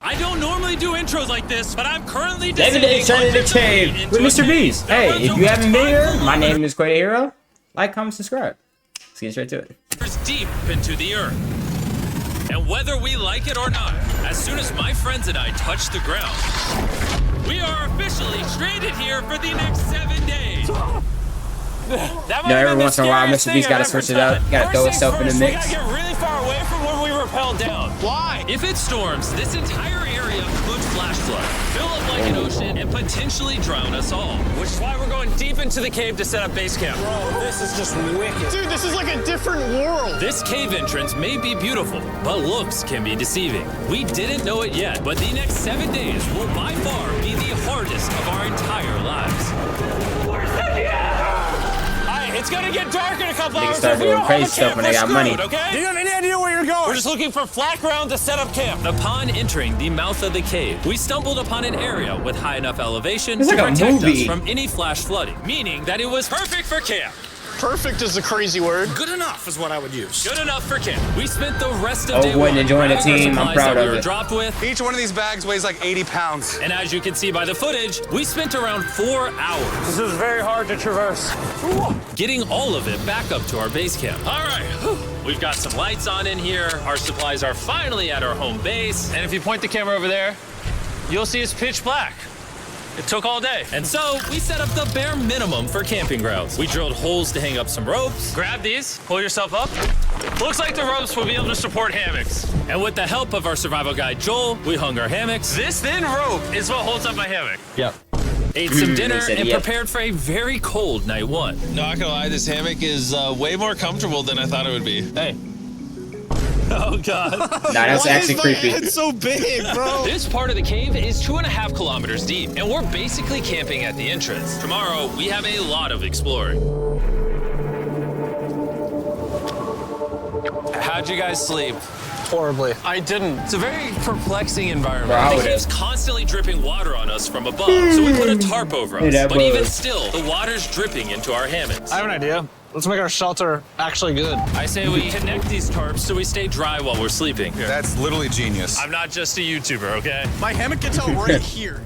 I don't normally do intros like this, but I'm currently David Inside the Cave with MrBeast. Hey, if you haven't been here, my name is Quaythehero. Like, comment, subscribe. Let's get straight to it. Deep into the earth. And whether we like it or not, as soon as my friends and I touch the ground, we are officially stranded here for the next 7 days. Every once in a while, MrBeast gotta switch it up. Gotta throw himself in the mix. We gotta get really far away from where we rappelled down. Why? If it storms, this entire area could flash flood, fill up like an ocean, and potentially drown us all. Which is why we're going deep into the cave to set up base camp. Bro, this is just wicked. Dude, this is like a different world. This cave entrance may be beautiful, but looks can be deceiving. We didn't know it yet, but the next 7 days will by far be the hardest of our entire lives. Where's the It's gonna get dark in a couple hours. Start doing crazy stuff when they got money. Okay? Do you have any idea where you're going? We're just looking for flat ground to set up camp. Upon entering the mouth of the cave, we stumbled upon an area with high enough elevation to protect us from any flash flooding, meaning that it was perfect for camp. Perfect is a crazy word. Good enough is what I would use. Good enough for camp. We spent the rest of day one to join the team. I'm proud of it. Dropped with. Each one of these bags weighs like 80 pounds. And as you can see by the footage, we spent around 4 hours. This is very hard to traverse. Getting all of it back up to our base camp. All right, we've got some lights on in here. Our supplies are finally at our home base. And if you point the camera over there, you'll see it's pitch black. It took all day. And so we set up the bare minimum for camping grounds. We drilled holes to hang up some ropes. Grab these, pull yourself up. Looks like the ropes will be able to support hammocks. And with the help of our survival guide, Joel, we hung our hammocks. This thin rope is what holds up my hammock. Yep. Ate some dinner and prepared for a very cold night one. Not gonna lie, this hammock is way more comfortable than I thought it would be. Hey. Oh, God. Nah, that's actually creepy. It's so big, bro. This part of the cave is 2.5 kilometers deep, and we're basically camping at the entrance. Tomorrow, we have a lot of exploring. How'd you guys sleep? Horribly. I didn't. It's a very perplexing environment. The cave's constantly dripping water on us from above, so we put a tarp over us. But even still, the water's dripping into our hammocks. I have an idea. Let's make our shelter actually good. I say we connect these tarps so we stay dry while we're sleeping. That's literally genius. I'm not just a YouTuber, okay? My hammock gets out right here.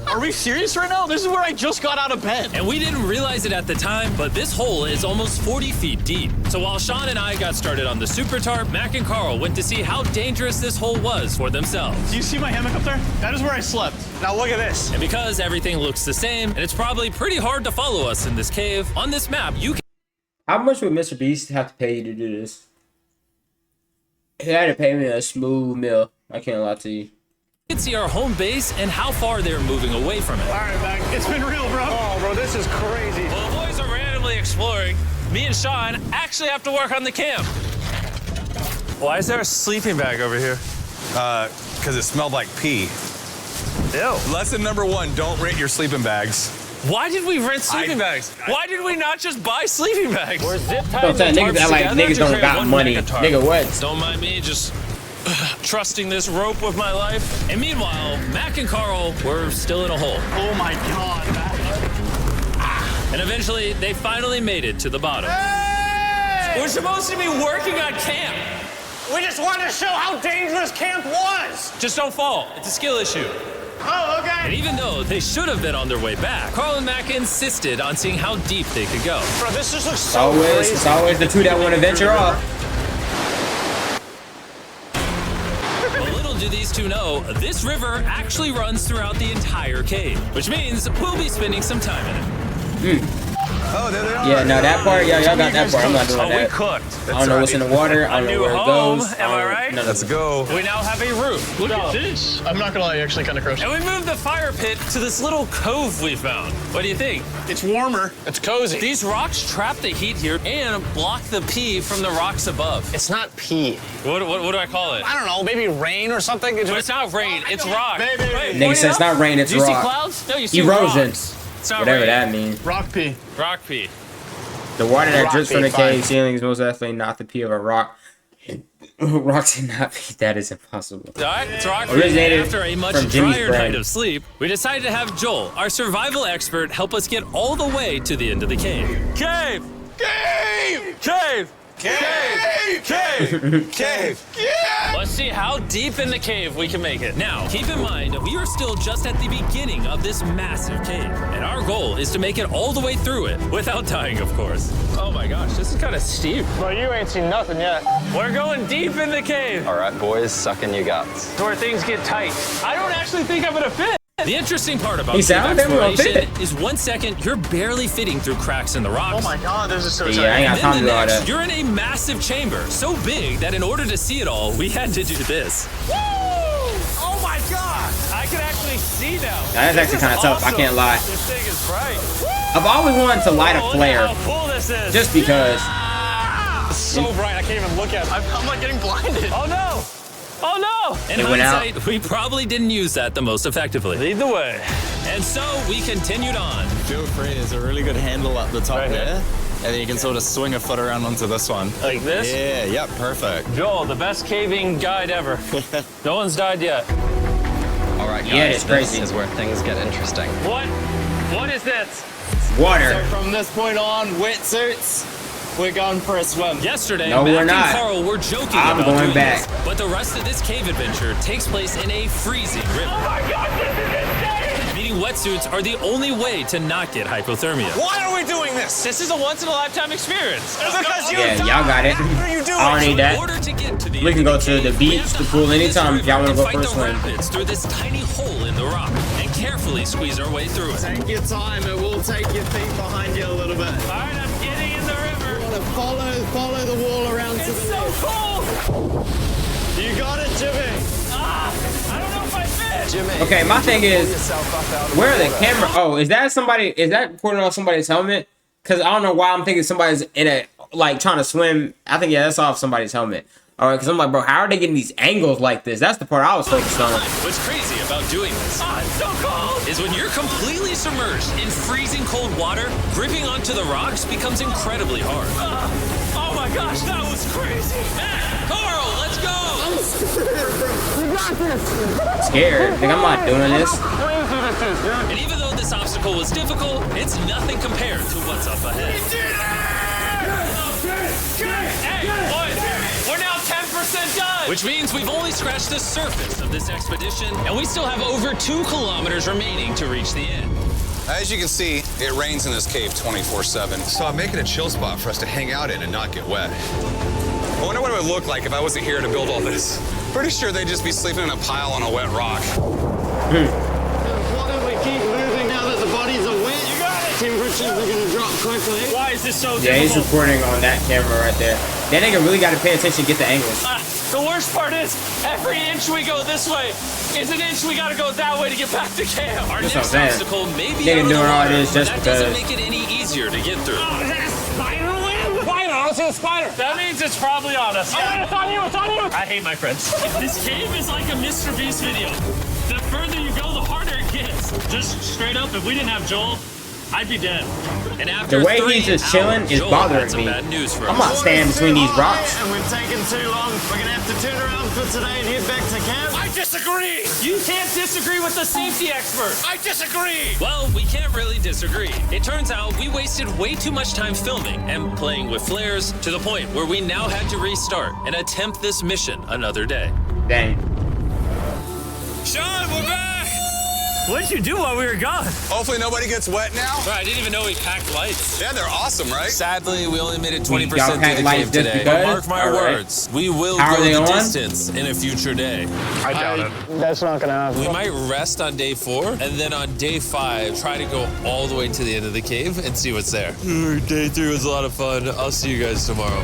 Are we serious right now? This is where I just got out of bed. And we didn't realize it at the time, but this hole is almost 40 feet deep. So while Sean and I got started on the super tarp, Mac and Carl went to see how dangerous this hole was for themselves. Do you see my hammock up there? That is where I slept. Now look at this. And because everything looks the same, and it's probably pretty hard to follow us in this cave, on this map, you can... How much would MrBeast have to pay you to do this? He had to pay me a smooth meal. I can't lie to you. You can see our home base and how far they're moving away from it. All right, Mac. It's been real, bro. Oh, bro, this is crazy. While the boys are randomly exploring, me and Sean actually have to work on the camp. Why is there a sleeping bag over here? Because it smelled like pee. Ew. Lesson number 1, don't rent your sleeping bags. Why did we rent sleeping bags? Why did we not just buy sleeping bags? We're zip Don't tell niggas that like niggas don't got money. Nigga, what? Don't mind me just trusting this rope with my life. And meanwhile, Mac and Carl were still in a hole. Oh my God, Mac. And eventually, they finally made it to the bottom. Hey! We're supposed to be working on camp. We just wanted to show how dangerous camp was. Just don't fall. It's a skill issue. Oh, okay. And even though they should have been on their way back, Carl and Mac insisted on seeing how deep they could go. Bro, this just looks so crazy. It's always the two that want to venture off. Well, little do these two know, this river actually runs throughout the entire cave, which means we'll be spending some time in it. Oh, there they are. Yeah, no, that part, y'all got that part. I'm not doing that. We cooked. I don't know what's in the water. I don't know where it goes. Am I right? Let's go. We now have a roof. Look at this. I'm not gonna lie, actually kind of gross. And we moved the fire pit to this little cove we found. What do you think? It's warmer. It's cozy. These rocks trap the heat here and block the pee from the rocks above. It's not pee. What do I call it? I don't know, maybe rain or something. But it's not rain, it's rock. Nigga says it's not rain, it's rock. Do you see rock. clouds? No, you see erosion. rocks. It's not Whatever rain. that means. Rock pee. Rock pee. The water that Rock drips from the pee, cave fine. ceiling is most definitely not the pee of a rock. Rocks cannot be. That is impossible. All right, it's rock pee. Originated After a much from Jimmy's drier brain. night of sleep, we decided to have Joel, our survival expert, help us get all the way to the end of the cave. Cave! Cave! Cave! Cave! Let's see how deep in the cave we can make it. Now, keep in mind, we are still just at the beginning of this massive cave, and our goal is to make it all the way through it, without dying, of course. Oh my gosh, this is kind of steep. Well, you ain't seen nothing yet. We're going deep in the cave. All right, boys, suck in your guts. To where things get tight. I don't actually think I'm gonna fit. The interesting part about He cave sounded like we won't exploration fit. is 1 second, you're barely fitting through cracks in the rocks. Oh my God, this is so Yeah, I ain't got And time then to the do all next, that. you're in a massive chamber, so big that in order to see it all, we had to do this. Woo! Oh my God! I can actually see now. That's actually kind of tough. I can't lie. This thing is bright. I've always wanted to light a Look flare, at how cool this is. just because. It's so bright, I can't even look at it. I'm like getting blinded. Oh no! Oh no! In It went out. hindsight, we probably didn't use that the most effectively. Lead the way. And so we continued on. Feel free, there's a really good handle up the top Right here? there. And then you can sort of swing a foot around onto this one. Like this? Yeah, yep, perfect. Joel, the best caving guide ever. No one's died yet. All right, guys, Yeah, it's crazy. this is where things get interesting. What? What is this? Water. From this point on, wetsuits, we're going for a swim. Yesterday, No, Mac we're and not. Carl were joking I'm about going doing back. this, but the rest of this cave adventure takes place in a freezing river. Oh my God, this is insane! Meaning wetsuits are the only way to not get hypothermia. Why are we doing this? This is a once-in-a-lifetime experience. Because you Yeah, y'all got it. What are you doing? I don't need In that. order to get to the We end can of go to the cave, we beach, have the to pool hop this anytime if y'all river wanna go and for a fight swim. the rapids through this tiny hole in the rock and carefully squeeze our way through it. Take your time, it will take your feet behind you a little bit. All right, I'm getting in the river. Follow the wall around to It's the so left. cool. You got it, Jimmy. Ah, I don't know if I fit. Jimmy. Okay, my thing is, where are the camera? Oh, is that somebody? Is that recording on somebody's helmet? Because I don't know why I'm thinking somebody's in a like trying to swim. I think yeah, that's off somebody's helmet. All right, because I'm like, bro, how are they getting these angles like this? That's the part I was focused on. What's crazy about doing this Ah, it's so cold. is when you're completely submerged in freezing cold water, gripping onto the rocks becomes incredibly hard. Oh my gosh, that was crazy. Matt, Carl, let's go! I'm scared. Like, I'm not doing this. And even though this obstacle was difficult, it's nothing compared to what's up ahead. Hey, boys, we're now 10% done. Which means we've only scratched the surface of this expedition, and we still have over 2 kilometers remaining to reach the end. As you can see, it rains in this cave 24/7. So I'm making a chill spot for us to hang out in and not get wet. I wonder what it would look like if I wasn't here to build all this. Pretty sure they'd just be sleeping in a pile on a wet rock. Why don't we keep moving now that the bodies are wet? You got it. Temperatures are going to drop quickly. Why is this so Yeah, he's difficult? recording on that camera right there. That nigga really got to pay attention, get the angles. The worst part is, every inch we go this way is an inch we gotta go that way to get back to camp. Our That's next what I'm saying. obstacle may be Nigga out of the doing all water, this but just that doesn't because. make it any easier to get through. Oh, is that a spider web? Spider, I don't see a spider. That means it's probably on us. Yeah, it's on you, it's on you. I hate my friends. This cave is like a MrBeast video. The further you go, the harder it gets. Just straight up, if we didn't have Joel, I'd be dead. And after The way 3 he's just chilling hours, is Joel bothering had some me. bad news for I'm us. not standing between these rocks. And we've taken too long. We're going to have to turn around for today and head back to camp. I disagree. You can't disagree with the safety expert. I disagree. Well, we can't really disagree. It turns out we wasted way too much time filming and playing with flares to the point where we now had to restart and attempt this mission another day. Dang. Sean, we're back! What did you do while we were gone? Hopefully nobody gets wet now. Bro, I didn't even know we packed lights. Yeah, they're awesome, right? Sadly, we only made it Y'all 20% pack through the lights cave just today. because? But mark my All right. words, we will How are go they the on? distance in a future day. I doubt it. That's not going to happen. We might rest on day 4, and then on day 5, try to go all the way to the end of the cave and see what's there. Day 3 was a lot of fun. I'll see you guys tomorrow.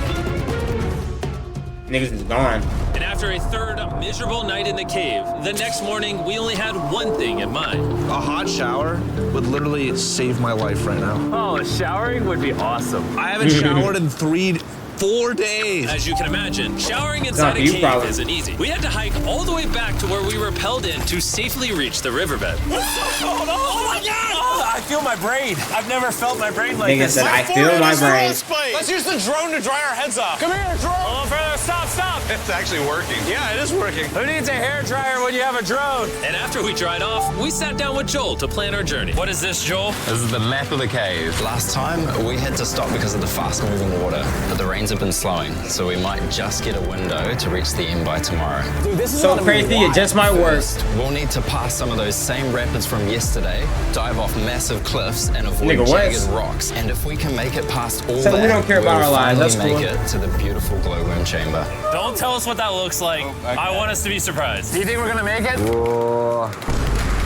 Niggas is gone. And after a third miserable night in the cave, the next morning we only had one thing in mind. A hot shower would literally save my life right now. Oh, showering would be awesome. I haven't showered in 4 days. As you can imagine, showering inside a you cave probably. isn't easy. We had to hike all the way back to where we rappelled in to safely reach the riverbed. Oh my God! Oh, I feel my brain. I've never felt my brain like Nigga this. said, I feel my brain. Let's use the drone to dry our heads off. Come here, drone. Oh, brother, stop, stop. It's actually working. Yeah, it is working. Who needs a hair dryer when you have a drone? And after we dried off, we sat down with Joel to plan our journey. What is this, Joel? This is the map of the cave. Last time, we had to stop because of the fast-moving water, but the rain rains have been slowing, so we might just get a window to reach the end by tomorrow. Dude, this is So crazy, it just might work. We'll need to pass some of those same rapids from yesterday, dive off massive cliffs, and avoid Nigga, what? jagged rocks. And if we can make it past all So that, we don't care about we'll our lives, that's finally cool. make it to the beautiful glowworm chamber. Don't tell us what that looks like. I want us to be surprised. Do you think we're gonna make it?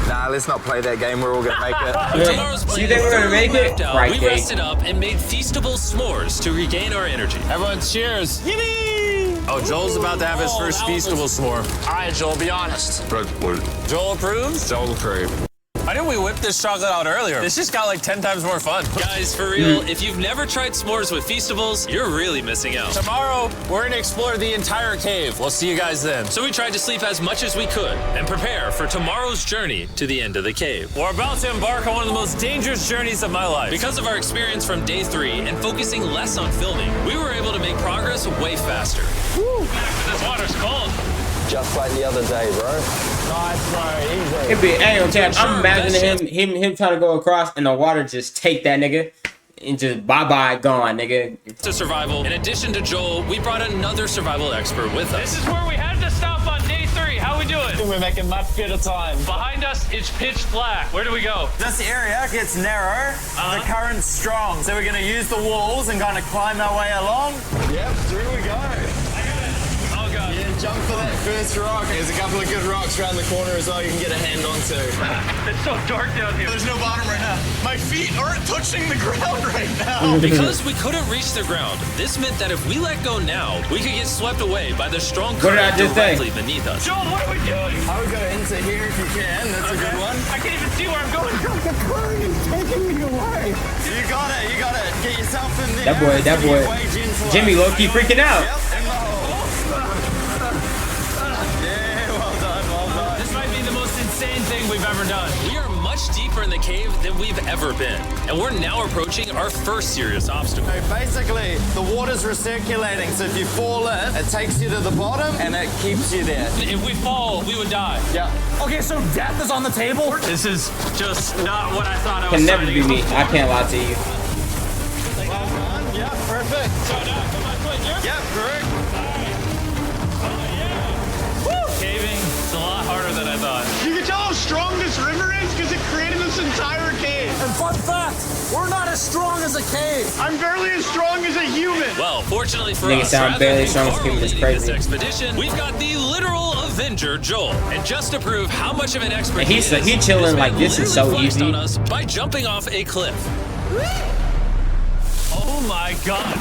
Nah, let's not play that game. We're all gonna make it. Tomorrow's You think we're gonna make it? Right, we Kate. rested up and made feastable s'mores to regain our energy. Everyone, cheers! Yippee! Oh, Joel's about to have his first feastable s'more. All right, Joel, be honest. Joel approves? Joel approved. Why didn't we whip this chocolate out earlier? This just got like 10 times more fun. Guys, for real, if you've never tried s'mores with Feastables, you're really missing out. Tomorrow, we're gonna explore the entire cave. We'll see you guys then. So we tried to sleep as much as we could and prepare for tomorrow's journey to the end of the cave. We're about to embark on one of the most dangerous journeys of my life. Because of our experience from day 3 and focusing less on filming, we were able to make progress way faster. Woo! This water's cold. Just like the other day, bro. Nice, bro. Easy. It'd be, I'm imagining him trying to go across and the water just take that nigga and just bye-bye, gone, nigga. To survival. In addition to Joel, we brought another survival expert with us. This is where we had to stop on day 3. How we doing? We're making much better time. Behind us, it's pitch black. Where do we go? This area gets narrow, the current's strong, so we're gonna use the walls and kind of climb our way along. Yep, through we go. Oh, God. Yeah, jump for that first rock. There's a couple of good rocks around the corner as well you can get a hand onto. It's so dark down here. There's no bottom right now. My feet aren't touching the ground right now. Because we couldn't reach the ground, this meant that if we let go now, we could get swept away by the strong What did I current just say? directly beneath us. Joel, what are we doing? I would go into here if you can. That's a good one. I can't even see where I'm going. The current is taking me away. You got it. You got it. Get yourself in there. That boy, Jimmy low-key freaking out. Yep, in the hole. Yeah, well done. This might be the most insane thing we've ever done. We are much deeper in the cave than we've ever been, and we're now approaching our first serious obstacle. So basically, the water's recirculating, so if you fall in, it takes you to the bottom and it keeps you there. If we fall, we would die. Yeah. Okay, so death is on the table? This is just not what I thought I was Can never signing be me. up I can't lie to you. Well done. Yeah, perfect. for. So now, come on, foot, you're Yeah, correct. caving. It's a lot harder than I thought. You can tell how strong this river is because it created this entire cave. And fun fact, we're not as strong as a cave. I'm barely as strong as a human. Well, fortunately for Nigga us, sound rather barely than strong as Carl Cuban is leading crazy. this expedition, we've got the literal Avenger, Joel. And just to prove how much of an expert And he he's is, chilling this like man this is so literally flexed easy. on us by jumping off a cliff. Oh my God.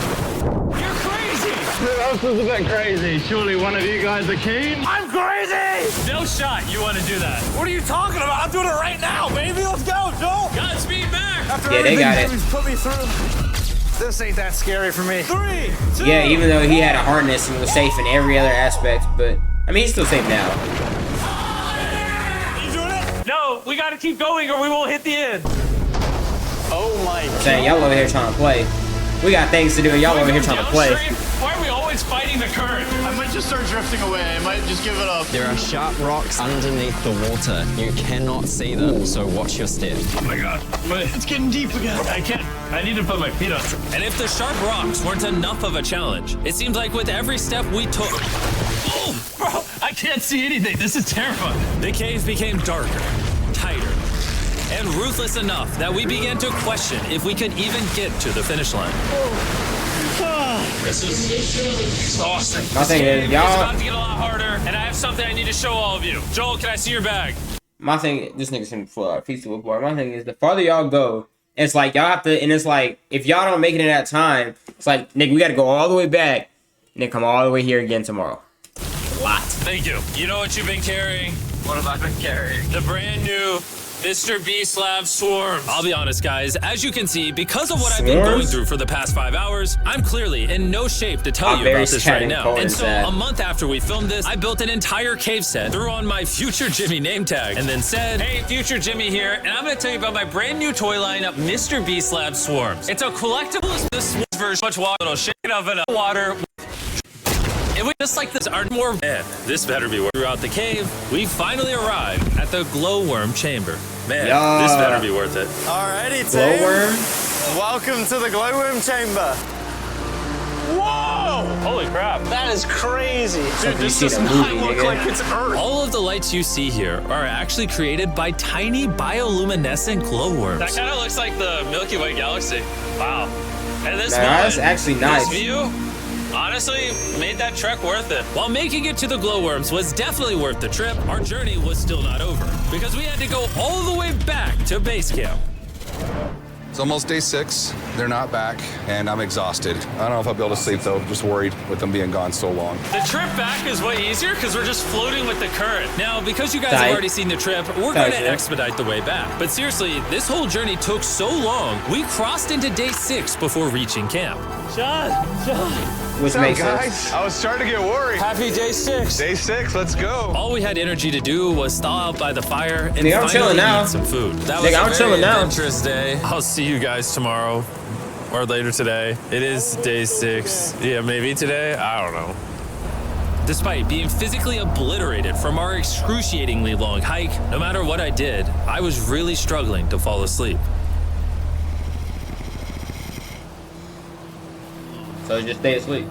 You're crazy. This is a bit crazy. Surely one of you guys are keen? I'm crazy! No shot you want to do that. What are you talking about? I'm doing it right now, baby. Let's go, Joel. Godspeed back. After Yeah, they got it. Jimmy's put me through, this ain't that scary for me. 3, 2. Yeah, even though he had a harness and was safe in every other aspect, but I mean he's still safe now. You doing it? No, we got to keep going or we won't hit the end. Oh my I'm saying y'all over here trying to play. We got things to do and y'all over here trying to play. Why are we always fighting the current? I might just start drifting away. I might just give it up. There are sharp rocks underneath the water. You cannot see them, so watch your step. Oh my God. It's getting deep again. I can't. I need to put my feet on. And if the sharp rocks weren't enough of a challenge, it seems like with every step we took. Oh, bro, I can't see anything. This is terrifying. The cave became darker, tighter, and ruthless enough that we began to question if we could even get to the finish line. This is exhausting. My thing is, It's y'all. about to get a lot harder, and I have something I need to show all of you. Joel, can I see your bag? My thing, this nigga's in full feasible part. My thing is, the farther y'all go, it's like y'all have to, and it's like if y'all don't make it in that time, it's like nigga, we got to go all the way back and then come all the way here again tomorrow. A lot. Thank you. You know what you've been carrying? What have I been carrying? The brand new MrBeast Lab Swarms. I'll be honest, guys. As you can see, because of what I've been going Swarms? through for the past 5 hours, I'm clearly in no shape to tell I'm you very about this sad right and now. cold And and so, sad. a month after we filmed this, I built an entire cave set, threw on my future Jimmy name tag, and then said, "Hey, future Jimmy here, and I'm going to tell you about my brand new toy line, MrBeast Lab Swarms. It's a collectible. This version, much water, it'll shake it up in water." And we just like this aren't more. Man, this better be worth. Throughout the cave, we finally arrived at the glowworm chamber. Man, Yeah. this better be worth it. Alrighty, team. Glowworm. Welcome to the glowworm chamber. Whoa! crap. That is crazy. Dude, this you does seen a not movie, look nigga. like it's Earth. All of the lights you see here are actually created by tiny bioluminescent glowworms. That kind of looks like the Milky Way galaxy. Wow. And this That's actually nice. This view, honestly, made that trek worth it. While making it to the glowworms was definitely worth the trip, our journey was still not over because we had to go all the way back to base camp. It's almost day 6. They're not back, and I'm exhausted. I don't know if I'll be able to sleep, though. Just worried with them being gone so long. The trip back is way easier because we're just floating with the current. Now, because you guys have already seen the trip, we're going to expedite the way back. But seriously, this whole journey took so long, we crossed into day 6 before reaching camp. John. Which makes sense. I was starting to get worried. Happy day 6. Day 6, let's go. All we had energy to do was thaw out by the fire and Nigga, I'm chilling finally now. eat some food. That Nigga, I'm was a very chilling now. adventurous day. I'll see you guys tomorrow or later today. It is day 6. Yeah, maybe today. I don't know. Despite being physically obliterated from our excruciatingly long hike, no matter what I did, I was really struggling to fall asleep. So just stay asleep.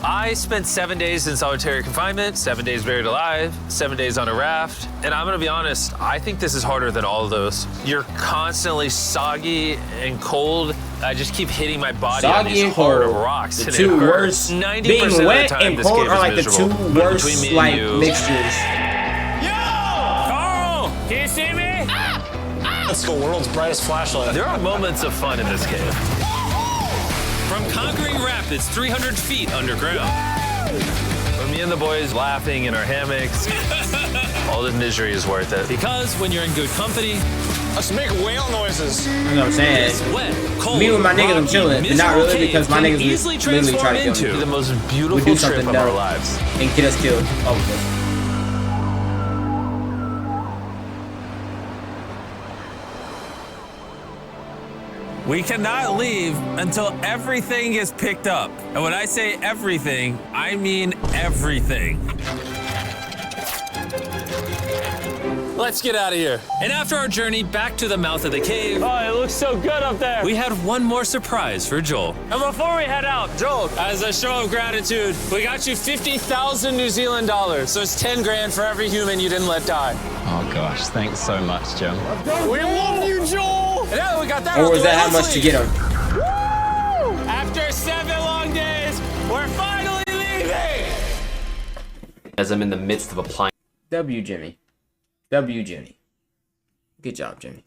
I spent 7 days in solitary confinement, 7 days buried alive, 7 days on a raft, and I'm gonna be honest, I think this is harder than all of those. You're constantly soggy and cold. I just keep hitting my body on Soggy these and hard cold. rocks, The and two it worst. hurts. 90% Being of the wet time, and this cold cave are is like the miserable. two But worst between me and like you, mixtures. Carl, can you see me? That's the world's brightest flashlight. there are moments of fun in this cave. From conquering rapids 300 feet underground, For me and the boys laughing in our hammocks, all the misery is worth it. because when you're in good company, Let's make whale noises. You know what I'm saying? this wet, cold, Me with my niggas, I'm rocky, chilling. Not miserable really, cave because my can niggas easily literally try transform to kill me. into The most We beautiful do trip something of our dumb lives. and get us killed. All of us. We cannot leave until everything is picked up. And when I say everything, I mean everything. Let's get out of here. And after our journey back to the mouth of the cave, Oh, it looks so good up there. we had one more surprise for Joel. And before we head out, Joel, as a show of gratitude, we got you 50,000 New Zealand dollars. So it's 10 grand for every human you didn't let die. Oh gosh, thanks so much, Jim. We love you, Joel. And now we got that. Or was that how much to get them? After 7 long days, we're finally leaving. As I'm in the midst of applying. W, Jimmy. W, Jimmy. Good job, Jimmy.